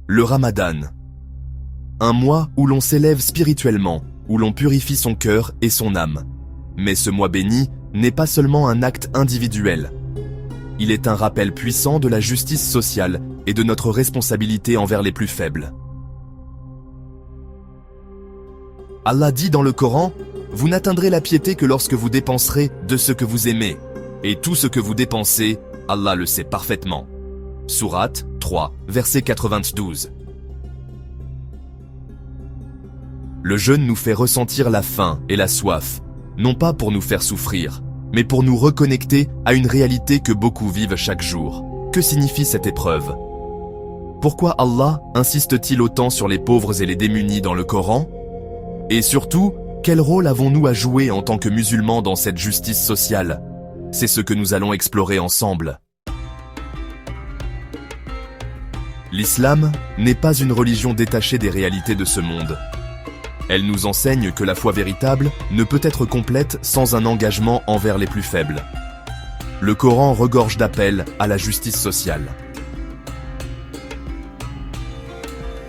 Le Ramadan. Un mois où l'on s'élève spirituellement, où l'on purifie son cœur et son âme. Mais ce mois béni n'est pas seulement un acte individuel. Il est un rappel puissant de la justice sociale et de notre responsabilité envers les plus faibles. Allah dit dans le Coran, « Vous n'atteindrez la piété que lorsque vous dépenserez de ce que vous aimez, et tout ce que vous dépensez, Allah le sait parfaitement. » Sourate 3, verset 92. Le jeûne nous fait ressentir la faim et la soif, non pas pour nous faire souffrir, mais pour nous reconnecter à une réalité que beaucoup vivent chaque jour. Que signifie cette épreuve? Pourquoi Allah insiste-t-il autant sur les pauvres et les démunis dans le Coran? Et surtout, quel rôle avons-nous à jouer en tant que musulmans dans cette justice sociale? C'est ce que nous allons explorer ensemble. L'islam n'est pas une religion détachée des réalités de ce monde. Elle nous enseigne que la foi véritable ne peut être complète sans un engagement envers les plus faibles. Le Coran regorge d'appels à la justice sociale.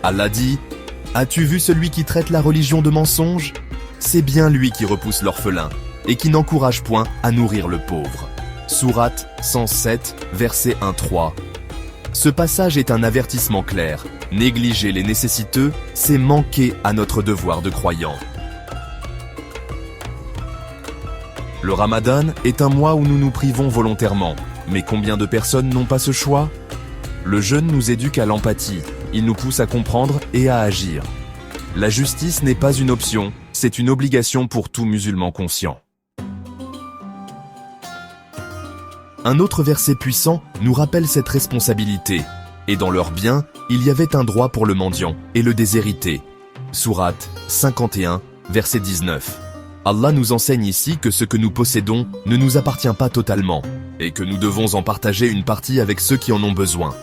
Allah dit « As-tu vu celui qui traite la religion de mensonge? C'est bien lui qui repousse l'orphelin et qui n'encourage point à nourrir le pauvre. » Sourate 107, verset 1-3. Ce passage est un avertissement clair. Négliger les nécessiteux, c'est manquer à notre devoir de croyant. Le Ramadan est un mois où nous nous privons volontairement. Mais combien de personnes n'ont pas ce choix? Le jeûne nous éduque à l'empathie. Il nous pousse à comprendre et à agir. La justice n'est pas une option, c'est une obligation pour tout musulman conscient. Un autre verset puissant nous rappelle cette responsabilité. Et dans leurs biens, il y avait un droit pour le mendiant et le déshérité. Sourate 51, verset 19. Allah nous enseigne ici que ce que nous possédons ne nous appartient pas totalement, et que nous devons en partager une partie avec ceux qui en ont besoin.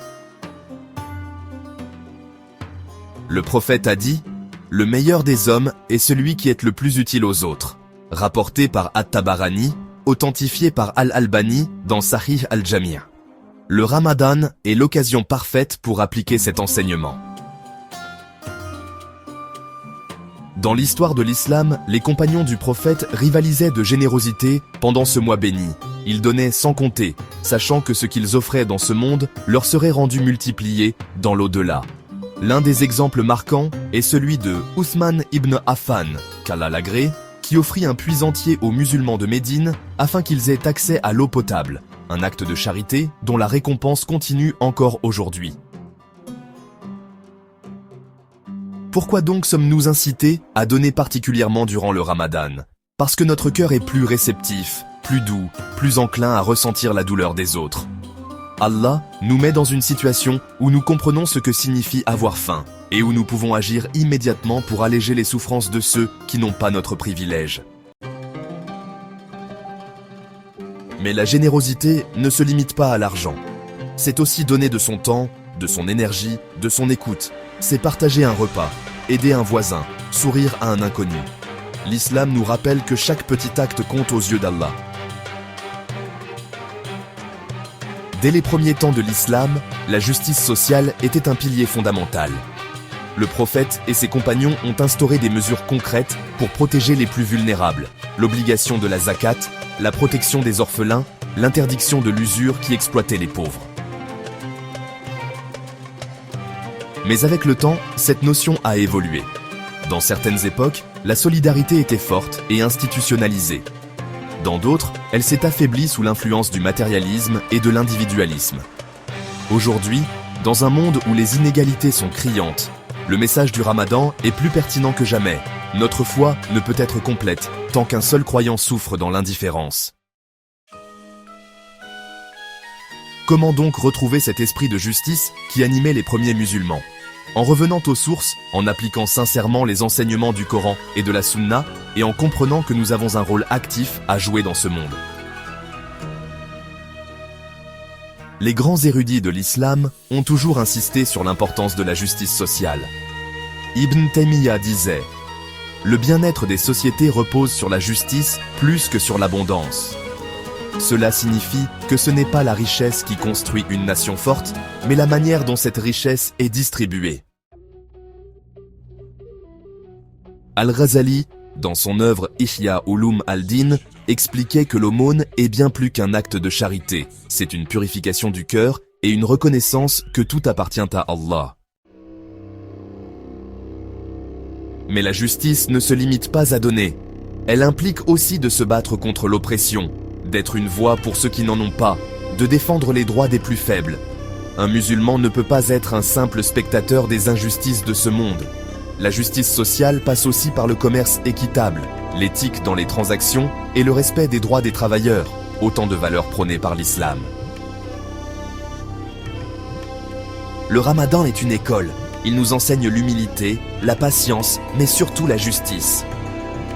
Le prophète a dit, « Le meilleur des hommes est celui qui est le plus utile aux autres », rapporté par At-Tabarani, authentifié par Al-Albani dans Sahih al-Jami'. Le Ramadan est l'occasion parfaite pour appliquer cet enseignement. Dans l'histoire de l'islam, les compagnons du prophète rivalisaient de générosité pendant ce mois béni. Ils donnaient sans compter, sachant que ce qu'ils offraient dans ce monde leur serait rendu multiplié dans l'au-delà. L'un des exemples marquants est celui de Ousmane ibn Affan, qu'Allah l'agrée, qui offrit un puits entier aux musulmans de Médine afin qu'ils aient accès à l'eau potable, un acte de charité dont la récompense continue encore aujourd'hui. Pourquoi donc sommes-nous incités à donner particulièrement durant le Ramadan? Parce que notre cœur est plus réceptif, plus doux, plus enclin à ressentir la douleur des autres. Allah nous met dans une situation où nous comprenons ce que signifie avoir faim et où nous pouvons agir immédiatement pour alléger les souffrances de ceux qui n'ont pas notre privilège. Mais la générosité ne se limite pas à l'argent. C'est aussi donner de son temps, de son énergie, de son écoute. C'est partager un repas, aider un voisin, sourire à un inconnu. L'islam nous rappelle que chaque petit acte compte aux yeux d'Allah. Dès les premiers temps de l'islam, la justice sociale était un pilier fondamental. Le prophète et ses compagnons ont instauré des mesures concrètes pour protéger les plus vulnérables. L'obligation de la zakat, la protection des orphelins, l'interdiction de l'usure qui exploitait les pauvres. Mais avec le temps, cette notion a évolué. Dans certaines époques, la solidarité était forte et institutionnalisée. Dans d'autres, elle s'est affaiblie sous l'influence du matérialisme et de l'individualisme. Aujourd'hui, dans un monde où les inégalités sont criantes, le message du Ramadan est plus pertinent que jamais. Notre foi ne peut être complète tant qu'un seul croyant souffre dans l'indifférence. Comment donc retrouver cet esprit de justice qui animait les premiers musulmans? En revenant aux sources, en appliquant sincèrement les enseignements du Coran et de la Sunna, et en comprenant que nous avons un rôle actif à jouer dans ce monde. Les grands érudits de l'islam ont toujours insisté sur l'importance de la justice sociale. Ibn Taymiyyah disait « Le bien-être des sociétés repose sur la justice plus que sur l'abondance. » Cela signifie que ce n'est pas la richesse qui construit une nation forte, mais la manière dont cette richesse est distribuée. Al-Ghazali, dans son œuvre Ihya Ulum al-Din, expliquait que l'aumône est bien plus qu'un acte de charité, c'est une purification du cœur et une reconnaissance que tout appartient à Allah. Mais la justice ne se limite pas à donner. Elle implique aussi de se battre contre l'oppression, d'être une voix pour ceux qui n'en ont pas, de défendre les droits des plus faibles. Un musulman ne peut pas être un simple spectateur des injustices de ce monde. La justice sociale passe aussi par le commerce équitable, l'éthique dans les transactions et le respect des droits des travailleurs, autant de valeurs prônées par l'islam. Le Ramadan est une école. Il nous enseigne l'humilité, la patience, mais surtout la justice.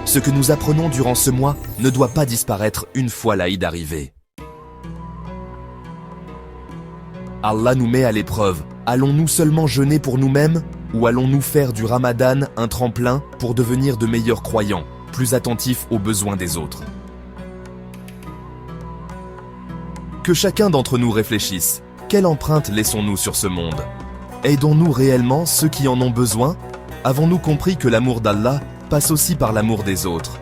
Ce que nous apprenons durant ce mois ne doit pas disparaître une fois l'Aïd arrivé. Allah nous met à l'épreuve. Allons-nous seulement jeûner pour nous-mêmes ou allons-nous faire du Ramadan un tremplin pour devenir de meilleurs croyants, plus attentifs aux besoins des autres? Que chacun d'entre nous réfléchisse. Quelle empreinte laissons-nous sur ce monde? Aidons-nous réellement ceux qui en ont besoin? Avons-nous compris que l'amour d'Allah passe aussi par l'amour des autres?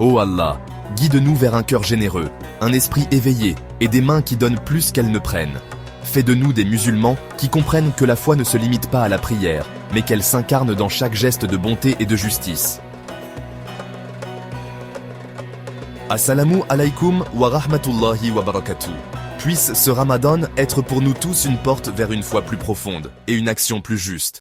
Ô Allah, guide-nous vers un cœur généreux, un esprit éveillé et des mains qui donnent plus qu'elles ne prennent. Fais de nous des musulmans qui comprennent que la foi ne se limite pas à la prière, mais qu'elle s'incarne dans chaque geste de bonté et de justice. Assalamu alaikum wa rahmatullahi wa barakatuh. Puisse ce Ramadan être pour nous tous une porte vers une foi plus profonde et une action plus juste.